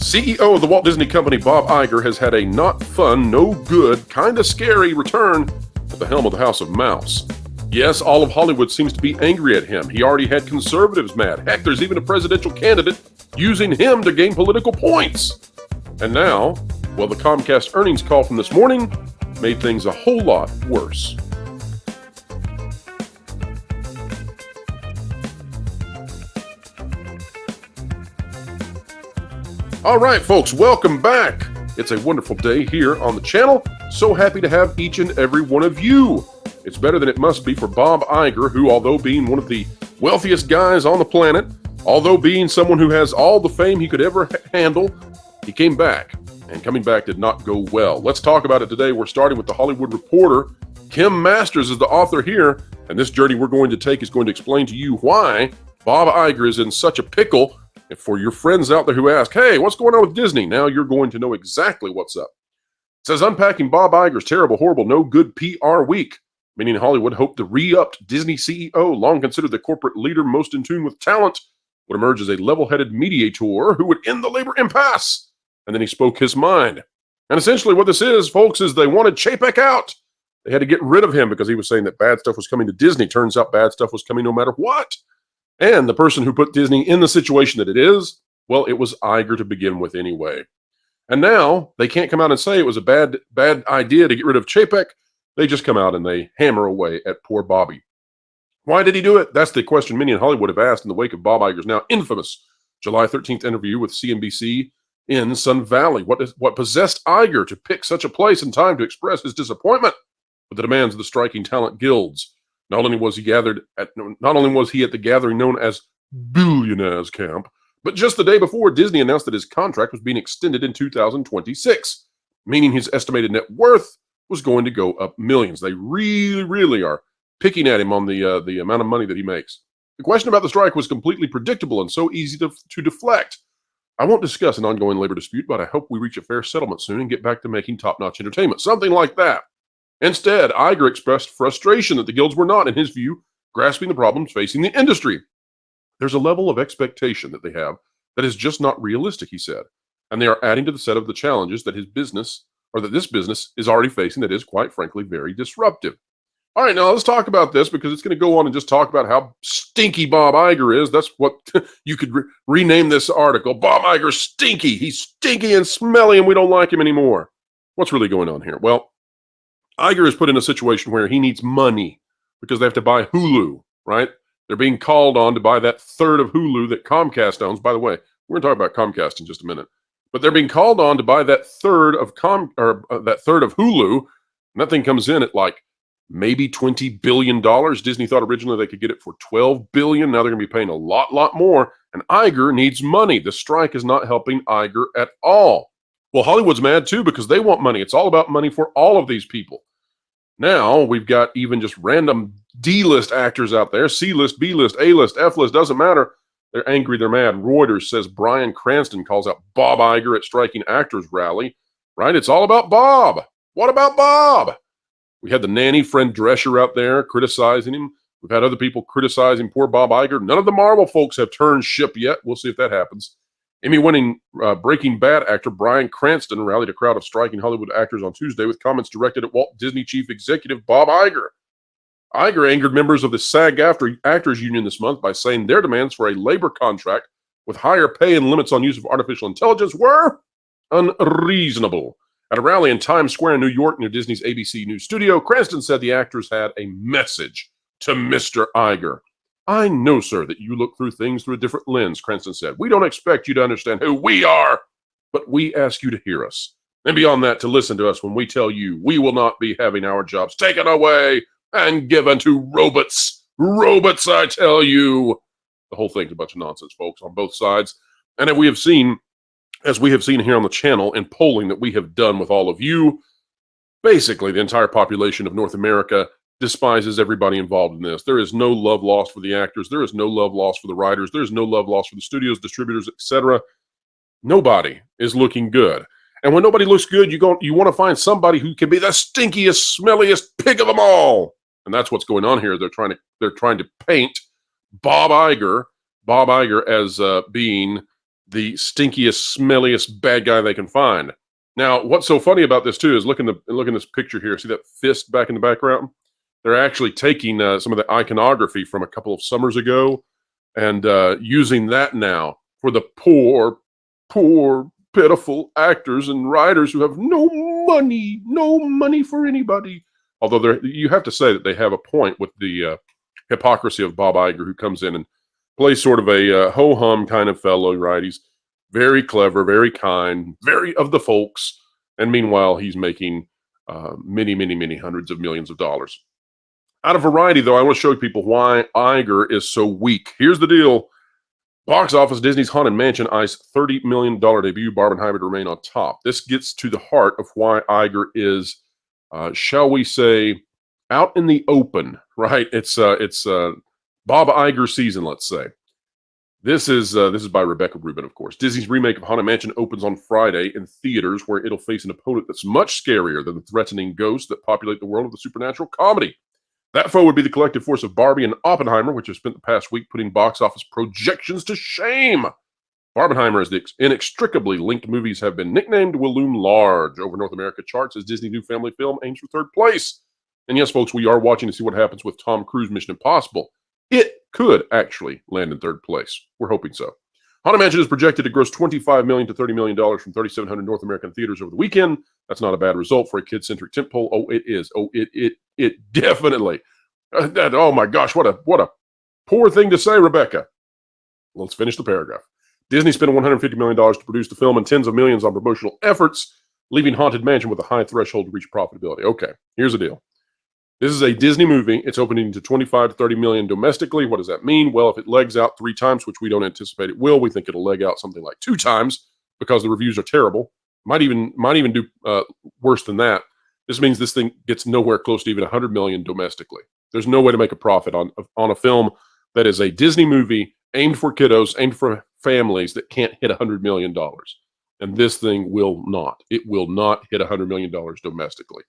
CEO of the Walt Disney Company, Bob Iger, has had a not fun, no good, kind of scary return at the helm of the House of Mouse. Yes, all of Hollywood seems to be angry at him. He already had conservatives mad. Heck, there's even a presidential candidate using him to gain political points. And now, well, the Comcast earnings call from this morning made things a whole lot worse. All right, folks, welcome back. It's a wonderful day here on the channel. So happy to have each and every one of you. It's better than it must be for Bob Iger, who, although being one of the wealthiest guys on the planet, although being someone who has all the fame he could ever handle, he came back, and coming back did not go well. Let's talk about it today. We're starting with the Hollywood Reporter. Kim Masters is the author here, and this journey we're going to take is going to explain to you why Bob Iger is in such a pickle. And for your friends out there who ask, hey, what's going on with Disney? Now you're going to know exactly what's up. It says, unpacking Bob Iger's terrible, horrible, no good PR week. Meaning Hollywood hoped the re-upped Disney CEO, long considered the corporate leader most in tune with talent, would emerge as a level-headed mediator who would end the labor impasse. And then he spoke his mind. And essentially what this is, folks, is they wanted Chapek out. They had to get rid of him because he was saying that bad stuff was coming to Disney. Turns out bad stuff was coming no matter what. And the person who put Disney in the situation that it is, well, it was Iger to begin with anyway. And now they can't come out and say it was a bad idea to get rid of Chapek. They just come out and they hammer away at poor Bobby. Why did he do it? That's the question many in Hollywood have asked in the wake of Bob Iger's now infamous July 13th interview with CNBC in Sun Valley. What possessed Iger to pick such a place and time to express his disappointment with the demands of the striking talent guilds? Not only was he at the gathering known as Billionaires Camp, but just the day before, Disney announced that his contract was being extended in 2026, meaning his estimated net worth was going to go up millions. They really are picking at him on the amount of money that he makes. The question about the strike was completely predictable and so easy to deflect. I won't discuss an ongoing labor dispute, but I hope we reach a fair settlement soon and get back to making top-notch entertainment. Something like that. Instead, Iger expressed frustration that the guilds were not, in his view, grasping the problems facing the industry. There's a level of expectation that they have that is just not realistic, he said, and they are adding to the set of the challenges that this business is already facing that is, quite frankly, very disruptive. All right, now let's talk about this because it's going to go on and just talk about how stinky Bob Iger is. That's what you could rename this article. Bob Iger's stinky. He's stinky and smelly and we don't like him anymore. What's really going on here? Well, Iger is put in a situation where he needs money because they have to buy Hulu, right? They're being called on to buy that third of Hulu that Comcast owns. By the way, we're going to talk about Comcast in just a minute. But they're being called on to buy that third of Hulu. And that thing comes in at like maybe $20 billion. Disney thought originally they could get it for $12 billion. Now they're going to be paying a lot more. And Iger needs money. The strike is not helping Iger at all. Well, Hollywood's mad too because they want money. It's all about money for all of these people. Now we've got even just random D-list actors out there, C-list, B-list, A-list, F-list, doesn't matter. They're angry, they're mad. Reuters says Bryan Cranston calls out Bob Iger at striking actors rally, right? It's all about Bob. What about Bob? We had the nanny Fran Drescher out there criticizing him. We've had other people criticizing poor Bob Iger. None of the Marvel folks have turned ship yet. We'll see if that happens. Emmy-winning Breaking Bad actor Bryan Cranston rallied a crowd of striking Hollywood actors on Tuesday with comments directed at Walt Disney chief executive Bob Iger. Iger angered members of the SAG-AFTRA Actors Union this month by saying their demands for a labor contract with higher pay and limits on use of artificial intelligence were unreasonable. At a rally in Times Square in New York near Disney's ABC News studio, Cranston said the actors had a message to Mr. Iger. I know, sir, that you look through things through a different lens, Cranston said. We don't expect you to understand who we are, but we ask you to hear us. And beyond that, to listen to us when we tell you we will not be having our jobs taken away and given to robots. Robots, I tell you. The whole thing's a bunch of nonsense, folks, on both sides. And as we have seen here on the channel in polling that we have done with all of you, basically the entire population of North America despises everybody involved in this. There is no love lost for the actors. There is no love lost for the writers. There is no love lost for the studios, distributors, etc. Nobody is looking good. And when nobody looks good, you want to find somebody who can be the stinkiest, smelliest pig of them all. And that's what's going on here. They're trying to paint Bob Iger as being the stinkiest, smelliest bad guy they can find. Now, what's so funny about this too is look in this picture here. See that fist back in the background? They're actually taking some of the iconography from a couple of summers ago and using that now for the poor, pitiful actors and writers who have no money for anybody. Although you have to say that they have a point with the hypocrisy of Bob Iger, who comes in and plays sort of a ho-hum kind of fellow, right? He's very clever, very kind, very of the folks, and meanwhile, he's making many hundreds of millions of dollars. Out of Variety, though, I want to show people why Iger is so weak. Here's the deal. Box office, Disney's Haunted Mansion eyes $30 million debut. Barbenheimer to remain on top. This gets to the heart of why Iger is, shall we say, out in the open, right? It's Bob Iger season, let's say. This is by Rebecca Rubin, of course. Disney's remake of Haunted Mansion opens on Friday in theaters, where it'll face an opponent that's much scarier than the threatening ghosts that populate the world of the supernatural comedy. That foe would be the collective force of Barbie and Oppenheimer, which have spent the past week putting box office projections to shame. Barbenheimer, as the inextricably linked movies have been nicknamed, will loom large over North America charts as Disney's new family film aims for third place. And yes, folks, we are watching to see what happens with Tom Cruise Mission Impossible. It could actually land in third place. We're hoping so. Haunted Mansion is projected to gross $25 million to $30 million from 3,700 North American theaters over the weekend. That's not a bad result for a kid-centric tentpole. Oh, it is. Oh, it definitely. Oh my gosh, what a poor thing to say, Rebecca. Let's finish the paragraph. Disney spent $150 million to produce the film and tens of millions on promotional efforts, leaving Haunted Mansion with a high threshold to reach profitability. Okay, here's the deal. This is a Disney movie. It's opening to 25 to 30 million domestically. What does that mean? Well, if it legs out 3 times, which we don't anticipate it will, we think it'll leg out something like 2 times because the reviews are terrible. Might even do worse than that. This means this thing gets nowhere close to even 100 million domestically. There's no way to make a profit on a film that is a Disney movie aimed for kiddos, aimed for families that can't hit $100 million. And this thing will not. It will not hit $100 million domestically.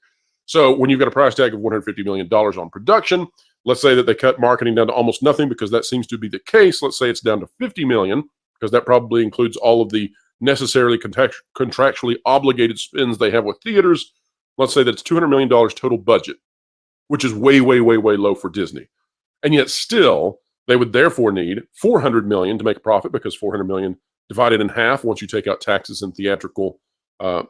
So when you've got a price tag of $150 million on production, let's say that they cut marketing down to almost nothing, because that seems to be the case. Let's say it's down to $50 million, because that probably includes all of the necessarily contractually obligated spends they have with theaters. Let's say that it's $200 million total budget, which is way low for Disney. And yet still, they would therefore need $400 million to make a profit, because $400 million divided in half, once you take out taxes and theatrical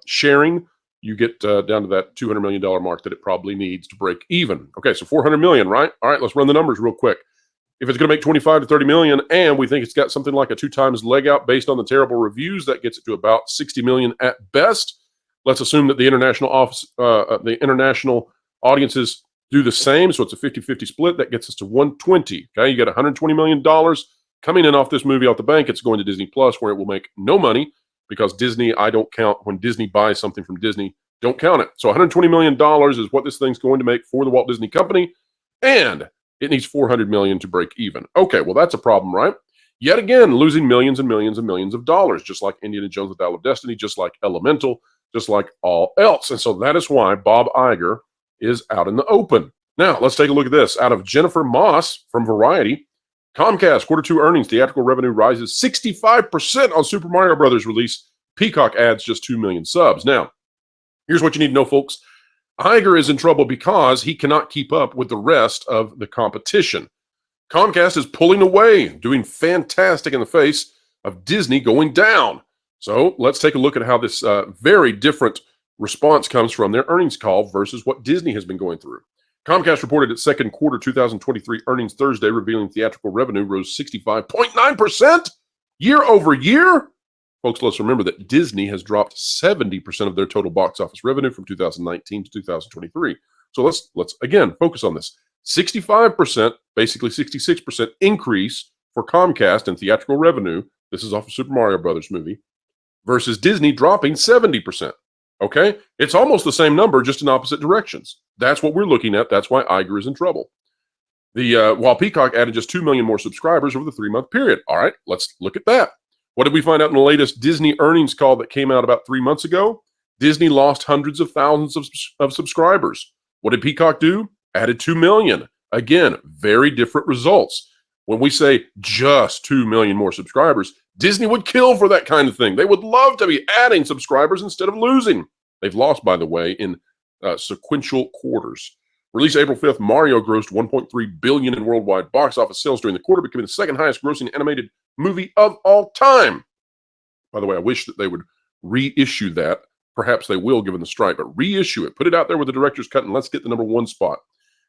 sharing, you get down to that $200 million mark that it probably needs to break even. Okay, so $400 million, right? All right, let's run the numbers real quick. If it's going to make 25 to 30 million, and we think it's got something like a 2 times leg out based on the terrible reviews, that gets it to about 60 million at best. Let's assume that the international audiences do the same, so it's a 50-50 split. That gets us to 120. Okay, you got $120 million coming in off this movie out the bank. It's going to Disney Plus, where it will make no money, because Disney, I don't count when Disney buys something from Disney. Don't count it. So $120 million is what this thing's going to make for the Walt Disney Company, and it needs $400 million to break even. Okay, well, that's a problem, right? Yet again, losing millions and millions and millions of dollars, just like Indiana Jones and the Dial of Destiny, just like Elemental, just like all else. And so that is why Bob Iger is out in the open. Now, let's take a look at this. Out of Jennifer Moss from Variety, Comcast Q2 earnings, theatrical revenue rises 65% on Super Mario Brothers release. Peacock adds just 2 million subs. Now, here's what you need to know, folks. Iger is in trouble because he cannot keep up with the rest of the competition. Comcast is pulling away, doing fantastic in the face of Disney going down. So let's take a look at how this very different response comes from their earnings call versus what Disney has been going through. Comcast reported its second quarter 2023 earnings Thursday, revealing theatrical revenue rose 65.9% year over year. Folks, let's remember that Disney has dropped 70% of their total box office revenue from 2019 to 2023. So let's again focus on this. 65%, basically 66% increase for Comcast in theatrical revenue. This is off of Super Mario Brothers movie, versus Disney dropping 70%. Okay? It's almost the same number, just in opposite directions. That's what we're looking at. That's why Iger is in trouble. While Peacock added just 2 million more subscribers over the 3-month period. All right, let's look at that. What did we find out in the latest Disney earnings call that came out about 3 months ago? Disney lost hundreds of thousands of subscribers. What did Peacock do? Added 2 million. Again, very different results. When we say just 2 million more subscribers, Disney would kill for that kind of thing. They would love to be adding subscribers instead of losing. They've lost, by the way, in sequential quarters. Released April 5th, Mario grossed $1.3 billion in worldwide box office sales during the quarter, becoming the second highest grossing animated movie of all time. By the way, I wish that they would reissue that. Perhaps they will, given the strike, but reissue it. Put it out there with the director's cut, and let's get the number one spot.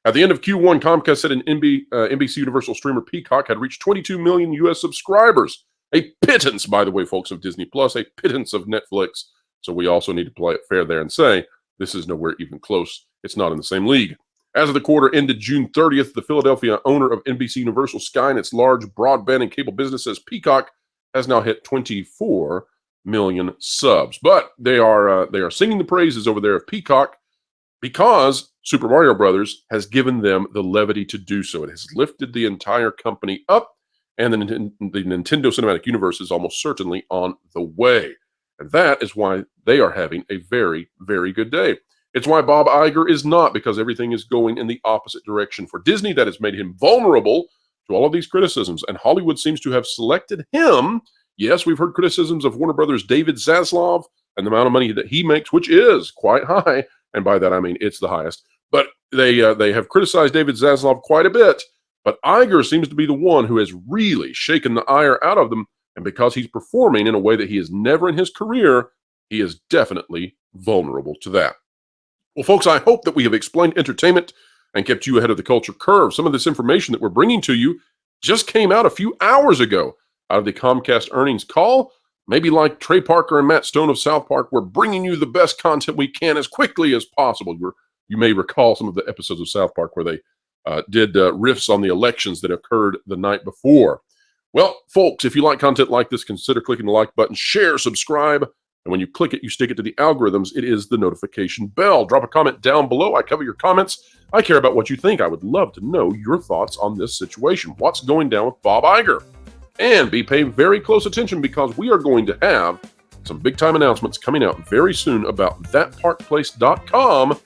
At the end of Q1, Comcast said an NBC Universal streamer Peacock had reached 22 million U.S. subscribers. A pittance, by the way, folks, of Disney Plus, a pittance of Netflix. So we also need to play it fair there and say this is nowhere even close. It's not in the same league. As of the quarter ended June 30th, the Philadelphia owner of NBC Universal Sky and its large broadband and cable business says Peacock has now hit 24 million subs. But they are singing the praises over there of Peacock because Super Mario Brothers has given them the levity to do so. It has lifted the entire company up, and the Nintendo Cinematic Universe is almost certainly on the way. And that is why they are having a very, very good day. It's why Bob Iger is not, because everything is going in the opposite direction for Disney. That has made him vulnerable to all of these criticisms, and Hollywood seems to have selected him. Yes, we've heard criticisms of Warner Brothers' David Zaslav and the amount of money that he makes, which is quite high, and by that I mean it's the highest. But they have criticized David Zaslav quite a bit, but Iger seems to be the one who has really shaken the ire out of them, and because he's performing in a way that he has never in his career, he is definitely vulnerable to that. Well, folks, I hope that we have explained entertainment and kept you ahead of the culture curve. Some of this information that we're bringing to you just came out a few hours ago out of the Comcast earnings call. Maybe like Trey Parker and Matt Stone of South Park, we're bringing you the best content we can as quickly as possible. You may recall some of the episodes of South Park where they did riffs on the elections that occurred the night before. Well, folks, if you like content like this, consider clicking the like button, share, subscribe. And when you click it, you stick it to the algorithms. It is the notification bell. Drop a comment down below. I cover your comments. I care about what you think. I would love to know your thoughts on this situation. What's going down with Bob Iger? And be paying very close attention because we are going to have some big-time announcements coming out very soon about thatparkplace.com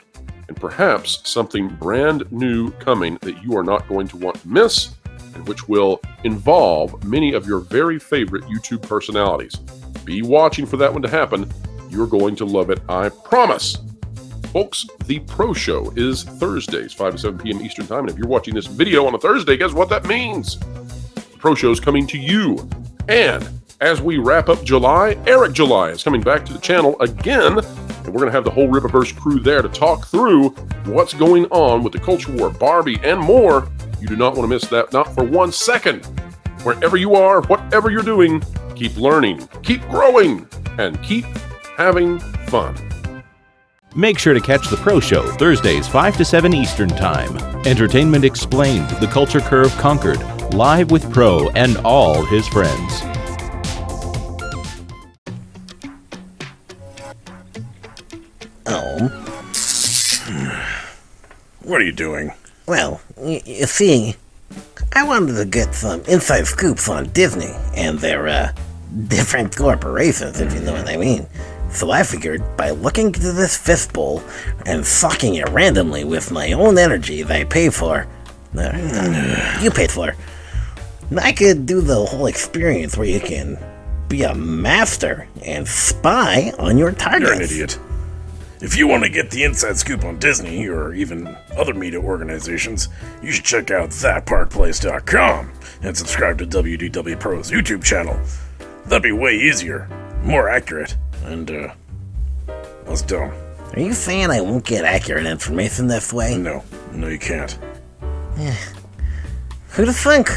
and perhaps something brand new coming that you are not going to want to miss and which will involve many of your very favorite YouTube personalities. Be watching for that one to happen. You're going to love it, I promise. Folks, the Pro Show is Thursdays, 5 to 7 p.m. Eastern Time. And if you're watching this video on a Thursday, guess what that means? The Pro Show is coming to you. And as we wrap up July, Eric July is coming back to the channel again. And we're going to have the whole Rippaverse crew there to talk through what's going on with the Culture War, Barbie, and more. You do not want to miss that, not for 1 second. Wherever you are, whatever you're doing, keep learning, keep growing, and keep having fun. Make sure to catch The Pro Show Thursdays 5 to 7 Eastern Time. Entertainment Explained, The Culture Curve Conquered, live with Pro and all his friends. Oh. What are you doing? Well, you see, I wanted to get some inside scoops on Disney and their, different corporations, if you know what I mean. So I figured, by looking into this fistbowl and sucking it randomly with my own energy that I paid for, you paid for, I could do the whole experience where you can be a master and spy on your targets. You're an idiot. If you want to get the inside scoop on Disney, or even other media organizations, you should check out thatparkplace.com and subscribe to WDW Pro's YouTube channel. That'd be way easier, more accurate, and, less dumb. Are you saying I won't get accurate information this way? No, you can't. Who'd think?